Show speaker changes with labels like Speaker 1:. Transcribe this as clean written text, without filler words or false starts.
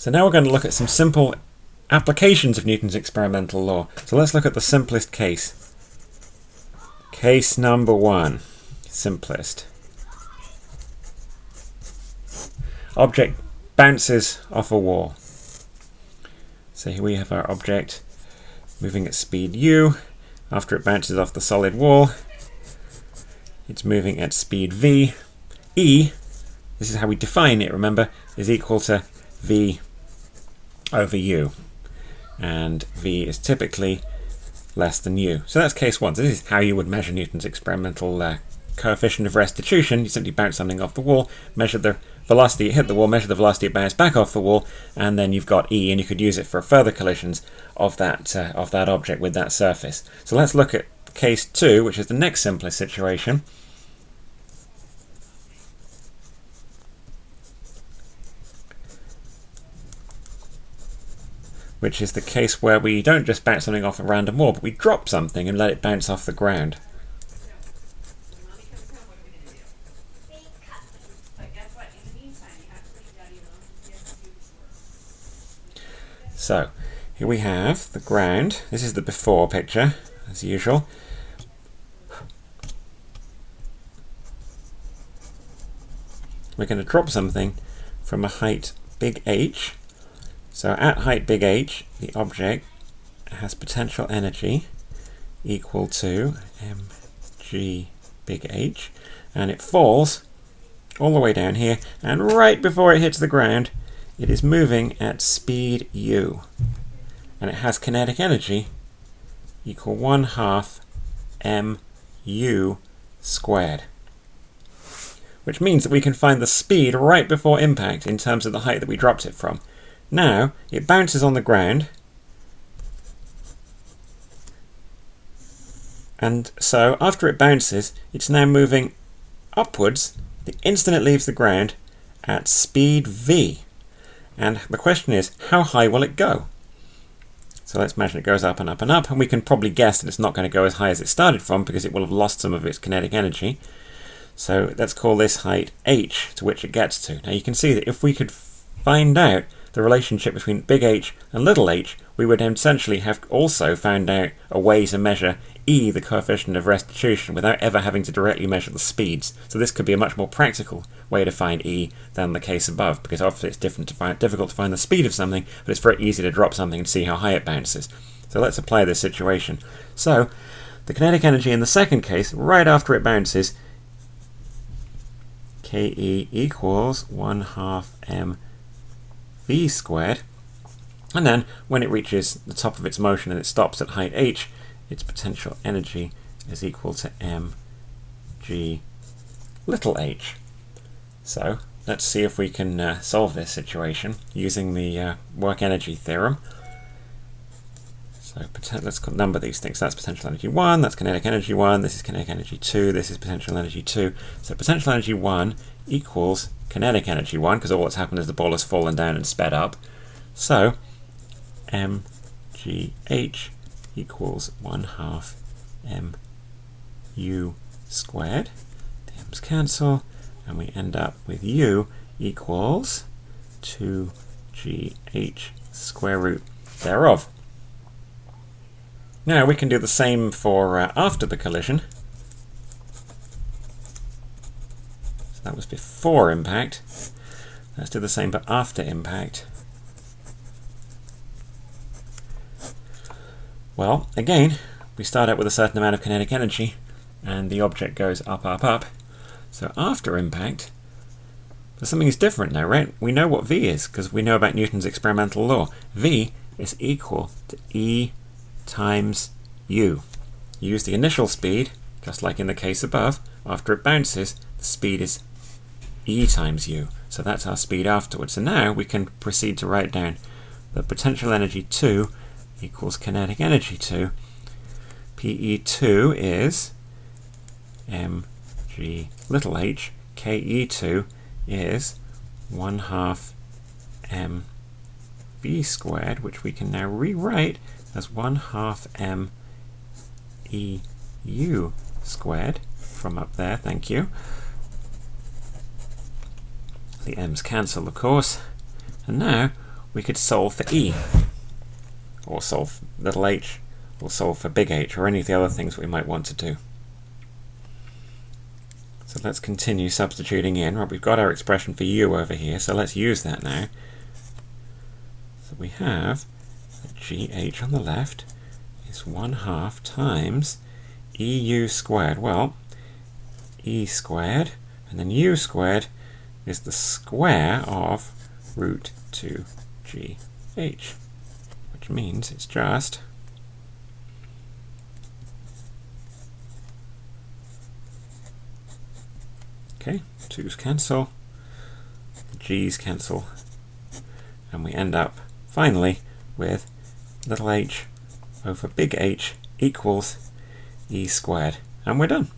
Speaker 1: So now we're going to look at some simple applications of Newton's experimental law. So let's look at the simplest case. Case number 1, simplest. Object bounces off a wall. So here we have our object moving at speed u. After it bounces off the solid wall, it's moving at speed v. E, this is how we define it, remember, is equal to v over u. And v is typically less than u. So that's case 1. So this is how you would measure Newton's experimental coefficient of restitution. You simply bounce something off the wall, measure the velocity it hit the wall, measure the velocity it bounced back off the wall, and then you've got E, and you could use it for further collisions of that object with that surface. So let's look at case 2, which is the next simplest situation. Which is the case where we don't just bounce something off a random wall, but we drop something and let it bounce off the ground. So, here we have the ground. This is the before picture, as usual. We're going to drop something from a height big H. So at height big H, the object has potential energy equal to mg big H, and it falls all the way down here, and right before it hits the ground, it is moving at speed u, and it has kinetic energy equal 1/2 mu squared. Which means that we can find the speed right before impact in terms of the height that we dropped it from. Now, it bounces on the ground, and so after it bounces, it's now moving upwards the instant it leaves the ground at speed v. And the question is, how high will it go? So let's imagine it goes up and up and up, and we can probably guess that it's not going to go as high as it started from because it will have lost some of its kinetic energy. So let's call this height h to which it gets to. Now you can see that if we could find out the relationship between big H and little h, we would essentially have also found out a way to measure E, the coefficient of restitution, without ever having to directly measure the speeds. So this could be a much more practical way to find E than the case above, because obviously it's difficult to find the speed of something, but it's very easy to drop something and see how high it bounces. So let's apply this situation. So the kinetic energy in the second case, right after it bounces, Ke equals 1/2 mv squared, and then when it reaches the top of its motion and it stops at height h, its potential energy is equal to mg little h. So let's see if we can solve this situation using the work energy theorem. So let's number these things. That's potential energy 1, that's kinetic energy 1, this is kinetic energy 2, this is potential energy 2. So potential energy 1 equals kinetic energy 1, because all that's happened is the ball has fallen down and sped up. So mgh equals 1/2 mu squared. The m's cancel, and we end up with u equals 2gh square root thereof. Now we can do the same for after the collision. So that was before impact. Let's do the same but after impact. Well, again, we start out with a certain amount of kinetic energy, and the object goes up, up, up. So after impact, something is different now, right? We know what v is, because we know about Newton's experimental law. V is equal to E times u. Use the initial speed, just like in the case above. After it bounces, the speed is E times u. So that's our speed afterwards. So now we can proceed to write down that potential energy 2 equals kinetic energy 2. PE2 is mg little h. KE2 is 1/2 mv squared, which we can now rewrite as 1/2 MEU squared from up there, thank you. The m's cancel, of course, and now we could solve for e, or solve for little h, or solve for big H, or any of the other things we might want to do. So let's continue substituting in. Right, we've got our expression for u over here, so let's use that now. So we have that gh on the left is 1/2 times eu squared. Well, e squared and then u squared is the square of root 2gh, which means it's just okay, 2's cancel, g's cancel, and we end up finally with little h over big H equals e squared, and we're done.